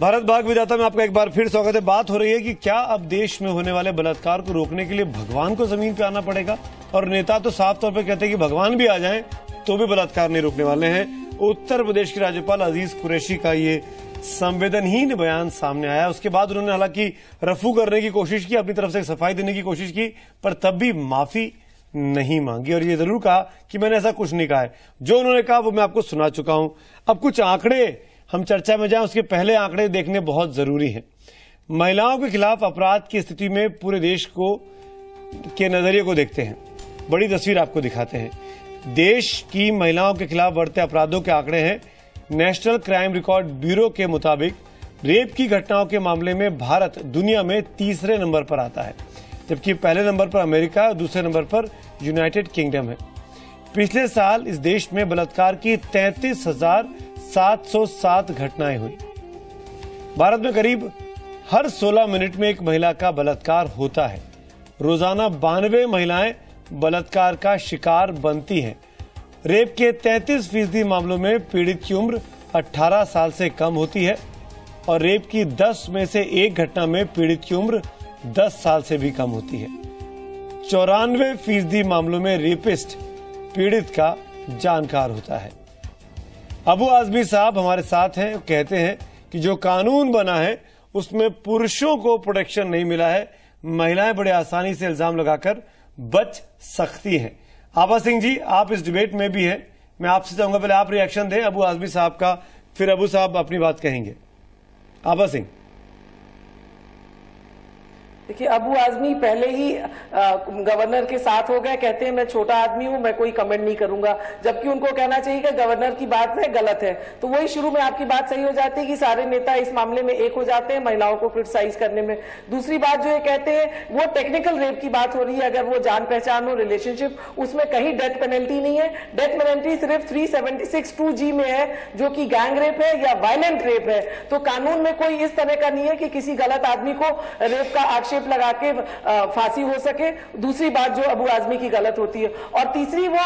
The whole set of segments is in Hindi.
भारत भाग विधाता में आपका एक बार फिर स्वागत है। बात हो रही है कि क्या अब देश में होने वाले बलात्कार को रोकने के लिए भगवान को जमीन पे आना पड़ेगा, और नेता तो साफ तौर पे कहते हैं कि भगवान भी आ जाएं तो भी बलात्कार नहीं रोकने वाले हैं। उत्तर प्रदेश के राज्यपाल अजीज कुरैशी का ये संवेदनहीन बयान सामने आया। उसके बाद उन्होंने हालांकि रफू करने की कोशिश की, अपनी तरफ से सफाई देने की कोशिश की, पर तब भी माफी नहीं मांगी और ये जरूर कहा कि मैंने ऐसा कुछ नहीं कहा है। जो उन्होंने कहा वो मैं आपको सुना चुका हूं। अब कुछ आंकड़े हम चर्चा में जाएं, उसके पहले आंकड़े देखने बहुत जरूरी हैं। महिलाओं के खिलाफ अपराध की स्थिति में पूरे देश को के नजरिए को देखते हैं, बड़ी तस्वीर आपको दिखाते हैं। देश की महिलाओं के खिलाफ बढ़ते अपराधों के आंकड़े हैं। नेशनल क्राइम रिकॉर्ड ब्यूरो के मुताबिक रेप की घटनाओं के मामले में भारत दुनिया में तीसरे नंबर पर आता है, जबकि पहले नंबर पर अमेरिका और दूसरे नंबर पर यूनाइटेड किंगडम है। पिछले साल इस देश में बलात्कार की 33,707 घटनाएं हुई। भारत में करीब हर 16 मिनट में एक महिला का बलात्कार होता है। रोजाना 92 महिलाएं बलात्कार का शिकार बनती हैं। रेप के 33% मामलों में पीड़ित की उम्र 18 साल से कम होती है और रेप की 10 में से एक घटना में पीड़ित की उम्र 10 साल से भी कम होती है। 94% मामलों में रेपिस्ट पीड़ित का जानकार होता है। अबू आजमी साहब हमारे साथ हैं, कहते हैं कि जो कानून बना है उसमें पुरुषों को प्रोटेक्शन नहीं मिला है। महिलाएं बड़े आसानी से इल्जाम लगाकर बच सकती हैं। आबा सिंह जी, आप इस डिबेट में भी हैं, मैं आपसे चाहूंगा पहले आप रिएक्शन दें अबू आजमी साहब का, फिर अबू साहब अपनी बात कहेंगे। आबा सिंह। देखिए, अबू आजमी पहले ही गवर्नर के साथ हो गए, कहते हैं मैं छोटा आदमी हूं, मैं कोई कमेंट नहीं करूंगा, जबकि उनको कहना चाहिए कि गवर्नर की बात है गलत है। तो वही शुरू में आपकी बात सही हो जाती है कि सारे नेता इस मामले में एक हो जाते हैं महिलाओं को क्रिटिसाइज करने में। दूसरी बात जो ये कहते हैं वो टेक्निकल रेप की बात हो रही है, अगर वो जान पहचान हो, रिलेशनशिप, उसमें कहीं डेथ पेनल्टी नहीं है। डेथ पेनल्टी सिर्फ 376(2)G में है, जो कि गैंग रेप है या वायलेंट रेप है। तो कानून में कोई इस तरह का नहीं है कि किसी गलत आदमी को रेप का लगा के फांसी हो सके। दूसरी बात जो अबू आजमी की गलत होती है, और तीसरी वो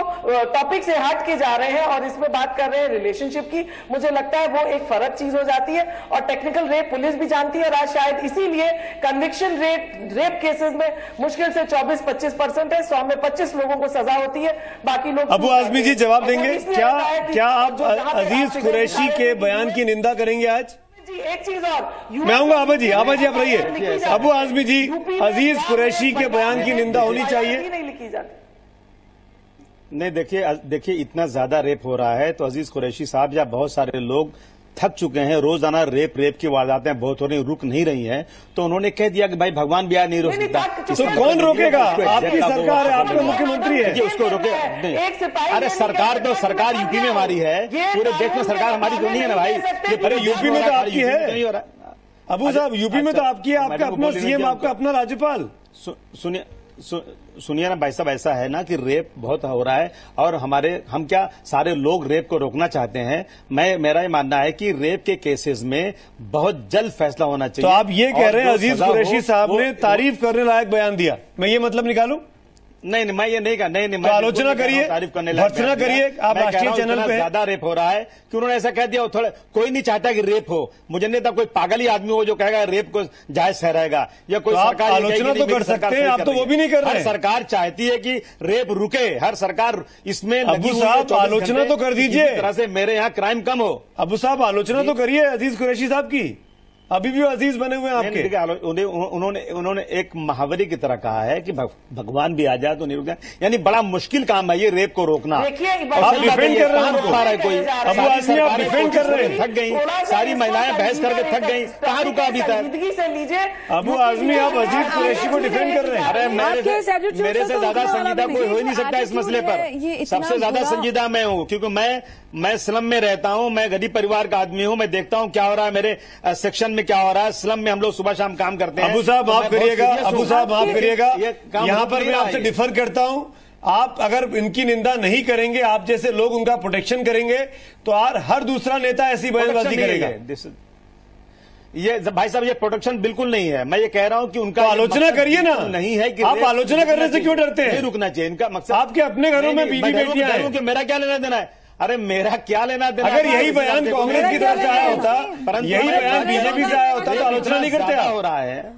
टॉपिक से हट के जा रहे हैं और इसमें बात कर रहे हैं रिलेशनशिप की। मुझे लगता है वो एक फर्क चीज हो जाती है, और टेक्निकल रेप पुलिस भी जानती है। आज शायद इसीलिए कन्विक्शन रेप केसेस में मुश्किल से 24-25% है। 100 में 25 लोगों को सजा होती है, बाकी लोग। अबू आजमी जी जवाब देंगे क्या आप अजीज कुरैशी के बयान की निंदा करेंगे आज? एक चीज और मैं आऊंगा। आबा जी आप रहिए। अबू आजमी जी, अजीज कुरैशी के बयान की निंदा होनी चाहिए। नहीं लिखी जाती। नहीं, देखिए इतना ज्यादा रेप हो रहा है तो अजीज कुरैशी साहब या बहुत सारे लोग थक चुके हैं। रोजाना रेप की वारदातें बहुत हो रही, रुक नहीं रही हैं, तो उन्होंने कह दिया कि भाई भगवान भी नहीं रोक सकता। तो कौन रोकेगा? आपकी सरकार है, आपका मुख्यमंत्री है, उसको रोके नहीं। अरे सरकार यूपी में हमारी है, पूरे देश में सरकार हमारी क्यों नहीं है ना भाई? अरे यूपी में तो आपकी है अबू साहब, यूपी में तो आपकी है, आपका अपना सीएम, आपका अपना राज्यपाल। सुनिए ना भाई साहब, ऐसा है ना कि रेप बहुत हो रहा है और हम क्या सारे लोग रेप को रोकना चाहते हैं। मेरा ये मानना है कि रेप के केसेस में बहुत जल्द फैसला होना चाहिए। तो आप ये कह रहे हैं अजीज कुरैशी साहब ने तारीफ करने लायक बयान दिया, मैं ये मतलब निकालूं? नहीं, मैं ये नहीं कहा। नहीं, तो आलोचना करिए, तारीफ करने भर्त्सना करिए। आप राष्ट्रीय चैनल पे ज्यादा रेप हो रहा है कि उन्होंने ऐसा कह दिया। थोड़ा कोई नहीं चाहता कि रेप हो। मुझे नहीं था कोई पागल ही आदमी हो जो कहेगा रेप को जायज ठहराएगा, या कोई सरकार आलोचना तो कर सकते हैं, आप तो वो भी नहीं कर रहे। सरकार चाहती है कि रेप रुके, हर सरकार इसमें। अबू साहब आलोचना तो कर दीजिए, तरह से मेरे यहाँ क्राइम कम हो। अबू साहब आलोचना तो करिए अजीज कुरैशी साहब की, अभी भी अजीज बने हुए हैं आपके। उन्होंने एक महावरी की तरह कहा है कि भगवान भी आ जाए तो नहीं रुक जाए, यानी बड़ा मुश्किल काम है ये रेप को रोकना। आप डिफेंड कर रहे हैं कोई, अबू आजमी आप डिफेंड कर रहे हैं। थक गई सारी महिलाएं, बहस करके थक गई, कहाँ रुका अभी तक? अबू आजमी आप अजीज कुरैशी को डिफेंड कर रहे हैं। अरे मेरे से ज्यादा संजीदा कोई हो ही नहीं सकता इस मसले पर। सबसे ज्यादा संजीदा मैं हूँ, क्योंकि मैं स्लम में रहता हूँ, मैं गरीब परिवार का आदमी हूँ, मैं देखता हूँ क्या हो रहा है मेरे सेक्शन में, क्या हो रहा है स्लम में। हम लोग सुबह शाम काम करते हैं। अबू साहब माफ करिएगा, अबू साहब माफ करिएगा, यहाँ पर मैं आपसे डिफर करता हूँ। आप अगर इनकी निंदा नहीं करेंगे, आप जैसे लोग उनका प्रोटेक्शन करेंगे, तो हर दूसरा नेता ऐसी बयानबाजी करेगा। ये भाई साहब ये प्रोटेक्शन बिल्कुल नहीं है। मैं ये कह रहा हूं कि उनका तो आलोचना करिए ना। नहीं है कि आप आलोचना करने से क्यों डरते हैं? नहीं रुकना चाहिए इनका मकसद। आपके अपने घरों में बीवी बेटियां हैं, मेरा क्या लेना देना है? अरे मेरा क्या लेना देना? अगर यही बयान कांग्रेस की तरफ से आया होता, यही बयान बीजेपी से आया होता तो आलोचना नहीं करते आप। हो रहा है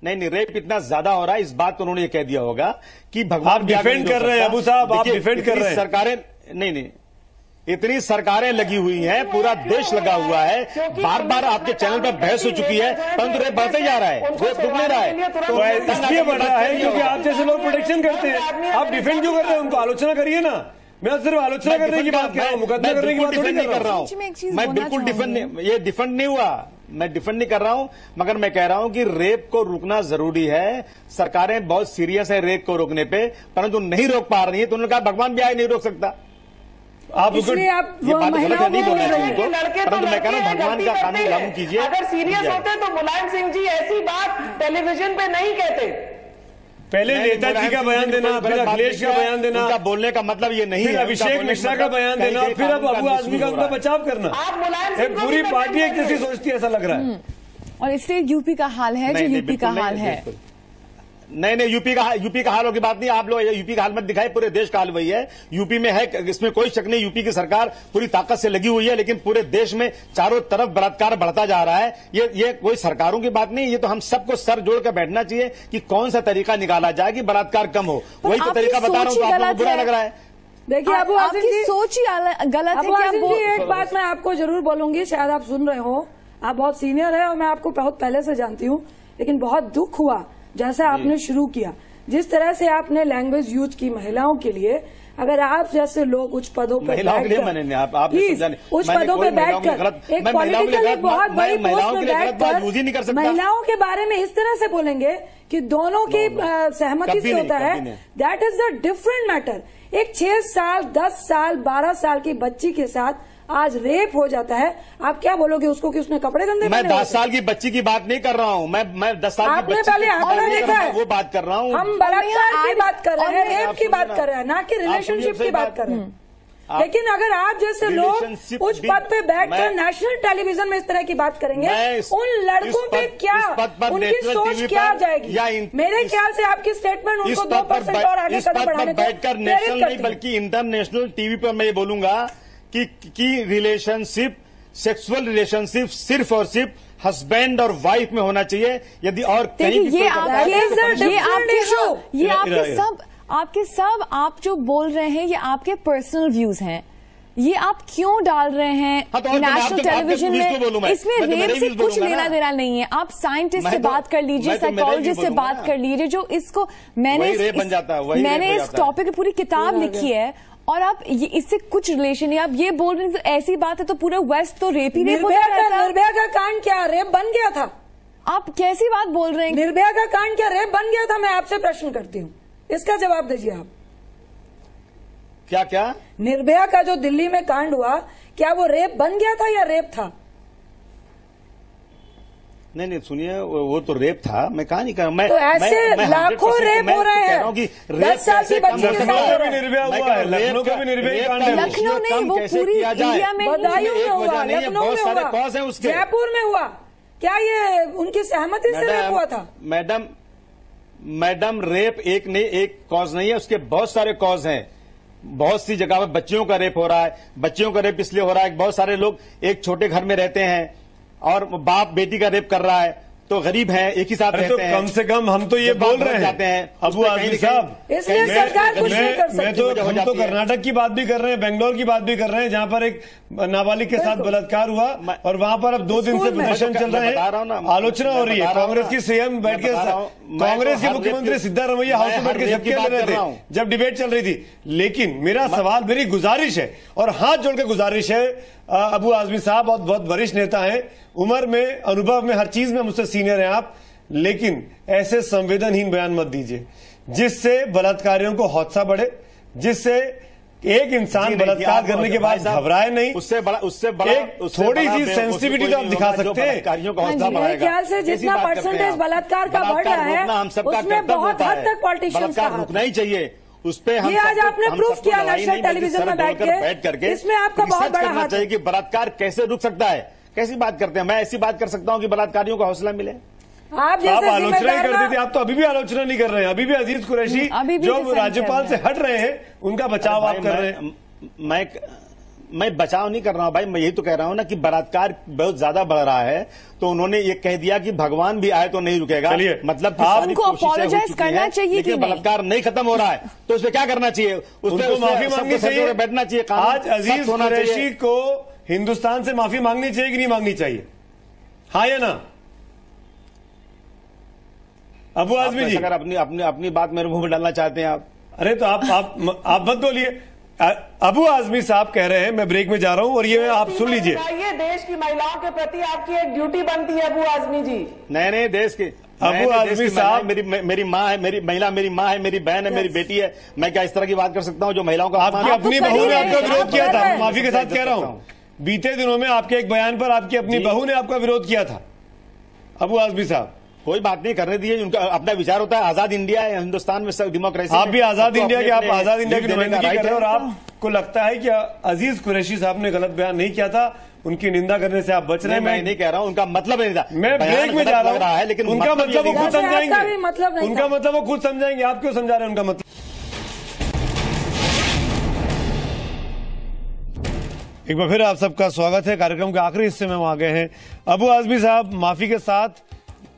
नहीं, रेप इतना ज्यादा हो रहा है, इस बात को उन्होंने ये कह दिया होगा कि भगवान आप डिफेंड कर रहे हैं अबू साहब, आप डिफेंड कर रहे हैं। सरकारें नहीं, इतनी सरकारें लगी हुई हैं, पूरा देश लगा हुआ है, बार बार आपके चैनल पर बहस हो चुकी है, परंतु रेप बढ़ते जा रहा है, रेप रुक नहीं रहा है। तो इसलिए बढ़ रहा है क्योंकि आप जैसे लोग प्रोटेक्शन करते हैं। आप डिफेंड क्यों कर रहे हैं उनको? आलोचना करिए ना। मैं सिर्फ आलोचना करने की बात कर रहा हूँ, मुकदमा करने की बात नहीं कर रहा हूँ। मैं बिल्कुल डिफेंड नहीं हुआ, मैं डिफेंड नहीं कर रहा हूं, मगर मैं कह रहा हूं कि रेप को रोकना जरूरी है। सरकारें बहुत सीरियस है रेप को रोकने पे, परंतु नहीं रोक पा रही है, तो उन्होंने कहा भगवान भी आए नहीं रोक सकता। आप इसलिए आप ये बात गलत है, नहीं बोलना चाहिए उनको, लड़के परंतु मैं कह रहा हूं भगवान का कानून लागू कीजिए। अगर सीरियस होते तो मुलायम सिंह जी ऐसी बात टेलीविजन पे नहीं कहते। पहले नेताजी का बयान देना, फिर अखिलेश का बयान देना, उनका बोलने का मतलब ये नहीं है, अभिषेक मिश्रा का बयान देना, फिर अब अबू आजमी का उनका बचाव करना। आप मुलायम सिंह पूरी पार्टी एक जैसी सोचती है, ऐसा लग रहा है। और इसलिए यूपी का हाल है जो यूपी का हाल है। नहीं, यूपी का हाल की बात नहीं, आप लोग यूपी का हाल मत दिखाए, पूरे देश का हाल वही है। यूपी में है, इसमें कोई शक नहीं, यूपी की सरकार पूरी ताकत से लगी हुई है, लेकिन पूरे देश में चारों तरफ बलात्कार बढ़ता जा रहा है। ये कोई सरकारों की बात नहीं, ये तो हम सबको सर जोड़ कर बैठना चाहिए कि कौन सा तरीका निकाला जाए कि बलात्कार कम हो। वही तो तरीका बता रहा हूं, तो आप लोगों को बुरा लग रहा है। देखिए अबू आसिम जी, सोच ही गलत है। क्या जी, एक बात मैं आपको जरूर बोलूंगी, शायद आप सुन रहे हो, आप बहुत सीनियर है और मैं आपको बहुत पहले से जानती हूँ, लेकिन बहुत दुख हुआ जैसा आपने शुरू किया, जिस तरह से आपने लैंग्वेज यूज की महिलाओं के लिए। अगर आप जैसे लोग उच्च पदों पर प्लीज उच्च पदों पर बैठकर एक पॉलिटिकल एक बहुत बड़ी पोस्ट में बैठकर महिलाओं के बारे में इस तरह से बोलेंगे कि दोनों की सहमति से होता है, that is the different matter. एक 6 साल 10 साल 12 साल की बच्ची के साथ आज रेप हो जाता है, आप क्या बोलोगे उसको कि उसने कपड़े गंदे? मैं 10 साल की बच्ची की बात नहीं कर रहा हूँ, मैं 10 साल की बच्ची पहले आंकड़ा देखा है, वो बात कर रहा हूँ। हम बलात्कार की बात कर रहे हैं, रेप की बात कर रहे हैं, ना कि रिलेशनशिप की बात कर रहे हैं। लेकिन अगर आप जैसे लोग उच्च पद पे बैठकर नेशनल टेलीविजन में इस तरह की बात करेंगे, उन लड़कों पे क्या उनकी सोच क्या आ जाएगी? मेरे ख्याल से आपकी स्टेटमेंट उनको 2% और आगे कदम बढ़ाने को बैठकर नेशनल नहीं बल्कि इंटरनेशनल टीवी पर मैं ये बोलूंगा कि रिलेशनशिप, सेक्सुअल रिलेशनशिप सिर्फ और सिर्फ हस्बैंड और वाइफ में होना चाहिए। यदि और कहीं ये आपके सब आप जो बोल रहे हैं ये आपके पर्सनल व्यूज हैं, ये आप क्यों डाल रहे हैं नेशनल टेलीविजन में? इसमें रेप से कुछ लेना देना नहीं है। आप साइंटिस्ट से बात कर लीजिए, साइकोलॉजिस्ट से बात कर लीजिए, जो इसको मैंने इस टॉपिक की पूरी किताब लिखी है और आप इससे कुछ रिलेशन नहीं, आप ये बोल रहे हैं तो ऐसी बात है तो पूरा वेस्ट तो रेप ही रेप होता रहता है। निर्भया का कांड क्या रेप बन गया था? आप कैसी बात बोल रहे हैं? निर्भया का कांड क्या रेप बन गया था? मैं आपसे प्रश्न करती हूँ, इसका जवाब दीजिए आप। क्या निर्भया का जो दिल्ली में कांड हुआ, क्या वो रेप बन गया था या रेप था? नहीं सुनिए, वो तो रेप था, मैं कहा नहीं कर मैं तो ऐसे लाखों रेप हो रहे हैं। 10 साल की बच्ची के साथ भी निर्भया हुआ है, लखनऊ का भी निर्भया कांड है। लखनऊ नहीं, वो पूरी इंडिया में, बदायूं में हुआ, लखनऊ में हुआ, जयपुर में हुआ, क्या ये उनकी सहमति से रेप हुआ था? मैडम रेप एक कॉज नहीं है, उसके बहुत सारे कॉज हैं। बहुत सी जगह पर बच्चियों का रेप हो रहा है। बच्चियों का रेप इसलिए हो रहा है, बहुत सारे लोग एक छोटे घर में रहते हैं और बाप बेटी का रेप कर रहा है, तो गरीब हैं, एक ही साथ रहते हैं। कम से कम हम तो ये बोल रहे हैं अबू आजमी साहब, इसलिए सरकार कुछ नहीं कर सकती। हम तो कर्नाटक की बात भी कर रहे हैं, बेंगलोर की बात भी कर रहे हैं, जहां पर एक नाबालिग के साथ बलात्कार हुआ और वहां पर अब 2 दिन से प्रदर्शन चल रहे हैं, आलोचना हो रही है। कांग्रेस की सीएम बैठ के, कांग्रेस के मुख्यमंत्री सिद्धारमैया हाउस में बैठ के झपके ले रहे थे जब डिबेट चल रही थी। लेकिन मेरा सवाल, मेरी गुजारिश है और हाथ जोड़ के गुजारिश है, अबू आजमी साहब बहुत वरिष्ठ नेता हैं, उम्र में, अनुभव में, हर चीज में मुझसे सीनियर हैं आप, लेकिन ऐसे संवेदनहीन बयान मत दीजिए जिससे बलात्कारियों को हौसला बढ़े, जिससे एक इंसान बलात्कार करने के बाद घबराए नहीं। उससे बड़ा थोड़ी सी सेंसिटिविटी तो आप दिखा सकते हैं। मेरे ख्याल से जितना परसेंटेज बलात्कार का बढ़ रहा है उसमें बहुत हद तक पॉलिटिशियंस का रुकना ही चाहिए। उस पे ये आज आपने प्रूफ किया नेशनल टेलीविजन में बैठ करके, इसमें आपका बहुत बड़ा हाथ चाहिए कि बलात्कार कैसे रुक सकता है। कैसी बात करते हैं? मैं ऐसी बात कर सकता हूं कि बलात्कारियों को हौसला मिले। आप आलोचना ही करते थे, आप तो अभी भी आलोचना नहीं कर रहे हैं। अभी भी अजीज कुरैशी जो राज्यपाल से हट रहे हैं उनका बचाव आप कर रहे हैं। मैं बचाव नहीं कर रहा हूं भाई, मैं यही तो कह रहा हूं ना कि बलात्कार बहुत ज्यादा बढ़ रहा है, तो उन्होंने ये कह दिया कि भगवान भी आए तो नहीं रुकेगा। मतलब आपको अपोलोजाइज करना चाहिए कि बलात्कार नहीं खत्म हो रहा है तो उसमें क्या करना चाहिए? उसको माफी मांगनी चाहिए, बैठना चाहिए। आज अजीज कुरैशी को हिंदुस्तान से माफी मांगनी चाहिए कि नहीं मांगनी चाहिए? हाँ या ना? अबू आजमी जी, अगर अपनी बात मेरे मुंह में डालना चाहते हैं आप। अरे तो आप मत बोलिए। अबू आजमी साहब कह रहे हैं, मैं ब्रेक में जा रहा हूं और ये आप सुन लीजिए। ये देश की महिलाओं के प्रति आपकी एक ड्यूटी बनती है अबू आजमी जी। नहीं, देश के अबू आजमी साहब, मेरी माँ है, मेरी माँ है, मेरी बहन है, मेरी बेटी है। मैं क्या इस तरह की बात कर सकता हूँ जो महिलाओं का? आपकी अपनी बहू ने आपका विरोध किया था, माफी के साथ कह रहा हूँ। बीते दिनों में आपके एक बयान पर आपकी अपनी बहू ने आपका विरोध किया था। अबू आजमी साहब, कोई बात नहीं करने दीजिए, उनका अपना विचार होता है। आजाद इंडिया है, हिंदुस्तान में सब डेमोक्रेसी। आप भी आजाद इंडिया के, आप आजाद इंडिया की नुमाइंदगी कर रहे हैं और आपको लगता है कि अजीज कुरैशी साहब ने गलत बयान नहीं किया था, उनकी निंदा करने से आप बच रहे हैं। मैं नहीं कह रहा हूं उनका मतलब नहीं था, मैं ब्रेक में जा रहा है, लेकिन उनका मतलब वो खुद समझाएंगे। उनका मतलब वो खुद समझाएंगे, आप क्यों समझा रहे हैं उनका मतलब? एक बार फिर आप सबका स्वागत है। कार्यक्रम के आखिरी हिस्से में हम आ गए हैं। अबू आजमी साहब, माफी के साथ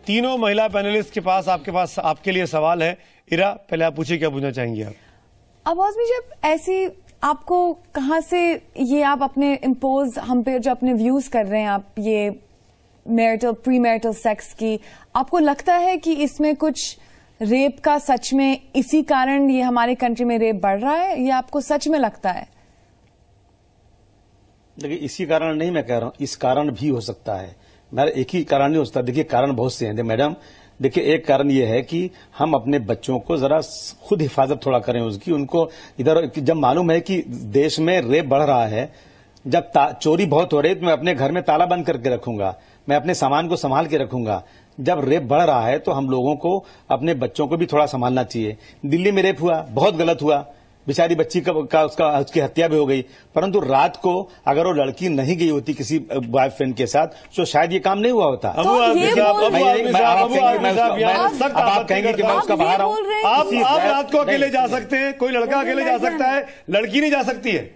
तीनों महिला पैनलिस्ट के पास आपके लिए सवाल है। इरा, पहले आप पूछिए, क्या पूछना चाहेंगे आप? अब आजमी, जब ऐसी आपको कहां से ये आप अपने इम्पोज हम पे जो अपने व्यूज कर रहे हैं आप, ये मैरिटल प्री मैरिटल सेक्स की, आपको लगता है कि इसमें कुछ रेप का सच में इसी कारण ये हमारे कंट्री में रेप बढ़ रहा है, ये आपको सच में लगता है? देखिए, इसी कारण नहीं मैं कह रहा हूं, इस कारण भी हो सकता है। मेरा एक ही कारण नहीं हो सकता। देखिए, कारण बहुत से हैं मैडम। देखिए, एक कारण ये है कि हम अपने बच्चों को जरा खुद हिफाजत थोड़ा करें उसकी। उनको इधर जब मालूम है कि देश में रेप बढ़ रहा है, जब चोरी बहुत हो रही है, तो मैं अपने घर में ताला बंद करके रखूंगा, मैं अपने सामान को संभाल के रखूंगा। जब रेप बढ़ रहा है तो हम लोगों को अपने बच्चों को भी थोड़ा संभालना चाहिए। दिल्ली में रेप हुआ, बहुत गलत हुआ, बेचारी बच्ची उसकी हत्या भी हो गई, परंतु रात को अगर वो लड़की नहीं गई होती किसी बॉयफ्रेंड के साथ तो शायद ये काम नहीं हुआ होता। आप कहेंगे कि मैं उसका बाहर हूं। आप रात को अकेले जा सकते हैं, कोई लड़का अकेले जा सकता है, लड़की नहीं जा सकती है।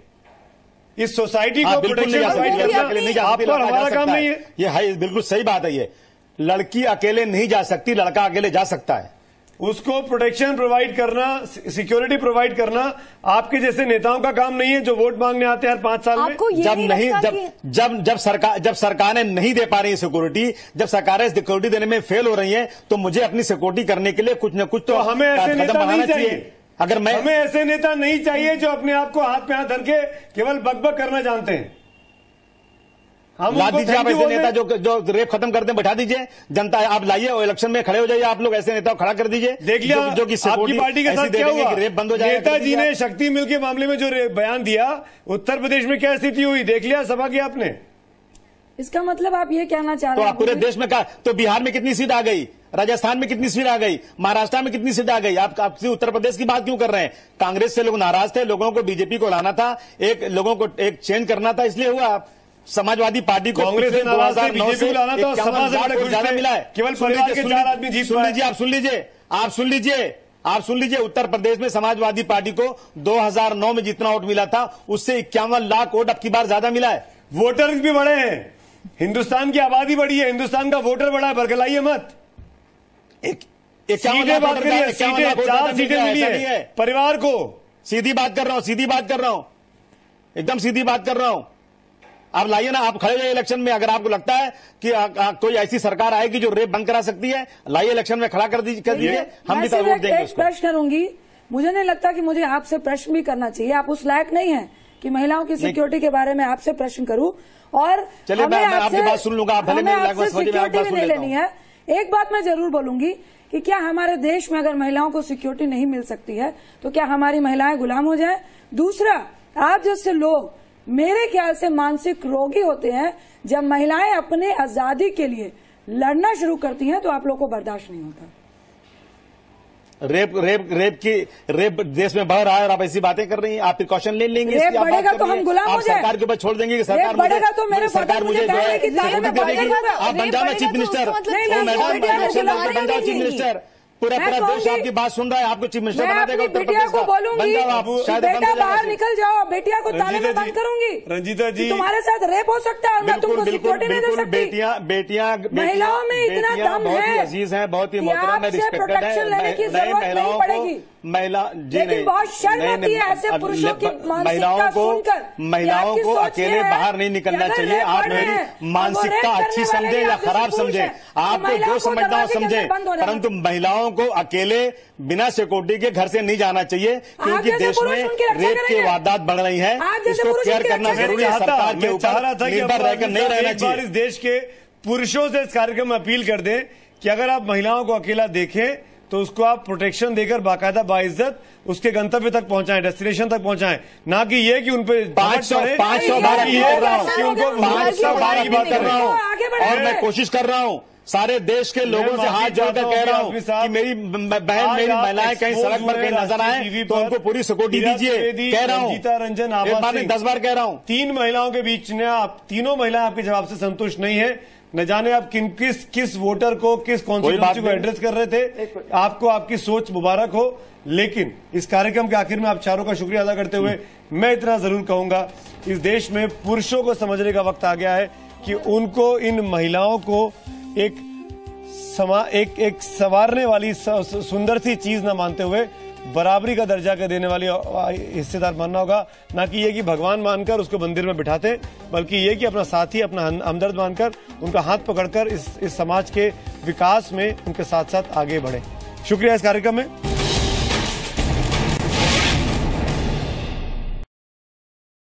इस सोसाइटी को प्रोटेक्शन आपको हमारा काम नहीं है। ये है, बिल्कुल सही बात है। ये लड़की अकेले नहीं जा सकती, लड़का अकेले जा सकता है। उसको प्रोटेक्शन प्रोवाइड करना, सिक्योरिटी प्रोवाइड करना आपके जैसे नेताओं का काम नहीं है जो वोट मांगने आते हैं हर 5 साल में। जब सरकारें नहीं दे पा रही सिक्योरिटी, जब सरकारें सिक्योरिटी देने में फेल हो रही हैं, तो मुझे अपनी सिक्योरिटी करने के लिए कुछ न कुछ तो हमें ऐसे नेता नहीं चाहिए। हमें ऐसे नेता नहीं चाहिए जो अपने आप को हाथ पे हाथ धर के केवल बकबक करना जानते हैं। ला दीजिए आप ऐसे नेता जो रेप खत्म करते हैं, बैठा दीजिए। जनता आप लाइए और इलेक्शन में खड़े हो जाइए, आप लोग ऐसे नेता खड़ा कर दीजिए। देख लिया जो कि आपकी पार्टी के साथ क्या हुआ, रेप बंद हो जाए। नेताजी ने शक्ति मिल के मामले में जो बयान दिया, उत्तर प्रदेश में क्या स्थिति हुई देख लिया सभा की आपने। इसका मतलब आप ये कहना चाह रहे हैं तो पूरे देश में कहा, तो बिहार में कितनी सीट आ गई, राजस्थान में कितनी सीट आ गई, महाराष्ट्र में कितनी सीट आ गई? आप उत्तर प्रदेश की बात क्यों कर रहे हैं? कांग्रेस से लोग नाराज थे, लोगों को बीजेपी को लाना था, लोगों को एक चेंज करना था, इसलिए हुआ। समाजवादी पार्टी को कांग्रेस से नाराज थे, बीजेपी को लाना था, सभा से ज्यादा मिला है, केवल परिवार के 4 आदमी जीत पाए। आप सुन लीजिए, उत्तर प्रदेश में समाजवादी पार्टी को 2009 में जितना वोट मिला था उससे 51 लाख वोट अब की बार ज्यादा मिला है। वोटर भी बढ़े हैं, हिंदुस्तान की आबादी बढ़ी है, हिंदुस्तान का वोटर बढ़ा है, बरगलाइए मत। सीटें बात करिए, 4 सीटें मिली है परिवार को। सीधी बात कर रहा हूं, एकदम सीधी बात कर रहा हूं। आप लाइए ना, आप खड़े जाइए इलेक्शन में। अगर आपको लगता है कि कोई ऐसी सरकार आएगी जो रेप बंद करा सकती है, लाइए इलेक्शन में खड़ा कर दीजिए, हम भी वोट देंगे उसको। प्रश्न करूंगी, मुझे नहीं लगता कि मुझे आपसे प्रश्न भी करना चाहिए। आप उस लायक नहीं है कि महिलाओं की सिक्योरिटी के बारे में आपसे प्रश्न करूं। और चलिए, मैं आपकी बात सुन लूंगा, आप आपसे सिक्योरिटी भी नहीं लेनी है। एक बात मैं जरूर बोलूंगी कि क्या हमारे देश में अगर महिलाओं को सिक्योरिटी नहीं मिल सकती है तो क्या हमारी महिलाएं गुलाम हो जाएं? दूसरा, आप जैसे लोग मेरे ख्याल से मानसिक रोगी होते हैं। जब महिलाएं अपने आजादी के लिए लड़ना शुरू करती हैं तो आप लोगों को बर्दाश्त नहीं होता। रेप देश में बढ़ रहा है और आप ऐसी बातें कर रही हैं। आप प्रिकॉशन ले लेंगे, रेप बढ़ेगा तो हम गुलाम हो जाए। सरकार के ऊपर छोड़ देंगे कि सरकार बढ़ेगा तो मेरे सरकार मुझे आप बन जाओ चीफ मिनिस्टर। पूरा देश आपकी बात सुन रहा है, आपको चीफ मिनिस्टर बना देगा। बेटिया को बोलूंगी बेटा बाहर निकल जाओ, बेटिया को ताले में बंद करूंगी। रंजीता जी, तुम्हारे साथ रेप हो सकता है, मैं तुमको सिक्योरिटी नहीं दे सकती। बेटियां महिलाओं में इतना दम बहुत ही है, अजीज है, बहुत ही मोहतरम है, रिस्पेक्टेड प्रोटेक्शन लेने की जरूरत नहीं पड़ेगी। लेकिन बहुत शर्म आती है ऐसे पुरुषों की मानसिकता सुनकर। महिलाओं को अकेले बाहर नहीं निकलना चाहिए। आप मेरी मानसिकता अच्छी समझे या खराब समझे, आपको जो समझना हो समझे, परंतु महिलाओं को अकेले बिना सिक्योरिटी के घर से नहीं जाना चाहिए, क्योंकि देश में रेप की वारदात बढ़ रही है। इसको केयर करना जरूरी है। सरकार के ऊपर निर्भर रहकर नहीं रहना चाहिए। इस देश के पुरुषों से इस कार्यक्रम में अपील कर दें कि अगर आप महिलाओं को अकेला देखें तो उसको आप प्रोटेक्शन देकर बाकायदा बाइज्जत उसके गंतव्य तक पहुंचाएं, डेस्टिनेशन तक पहुंचाएं, ना कि ये कि उनपे 500 बार की बात कर रहा हूं और मैं कोशिश कर रहा हूं सारे देश के लोगों से हाथ जोड़कर कह रहा हूं कि मेरी बहन, मेरी महिलाएं कहीं सड़क पर कहीं नजर आए तो उनको पूरी सिक्योरिटी दीजिए। कह रहा हूं, गीता रंजन आवाज़ 10 बार कह रहा हूं। 3 महिलाओं के बीच में आप तीनों महिलाएं आपके जवाब से संतुष्ट नहीं है। न जाने आप किस वोटर को, किस कॉन्स्टिट्यूएंसी को एड्रेस कर रहे थे। आपको आपकी सोच मुबारक हो, लेकिन इस कार्यक्रम के आखिर में आप चारों का शुक्रिया अदा करते हुए मैं इतना जरूर कहूंगा, इस देश में पुरुषों को समझने का वक्त आ गया है कि उनको इन महिलाओं को एक संवारने वाली सुंदर सी चीज न मानते हुए बराबरी का दर्जा के देने वाली हिस्सेदार मानना होगा। ना कि ये कि भगवान मानकर उसको मंदिर में बिठाते, बल्कि ये कि अपना साथी, अपना हमदर्द मानकर उनका हाथ पकड़कर इस समाज के विकास में उनके साथ साथ आगे बढ़े। शुक्रिया इस कार्यक्रम में।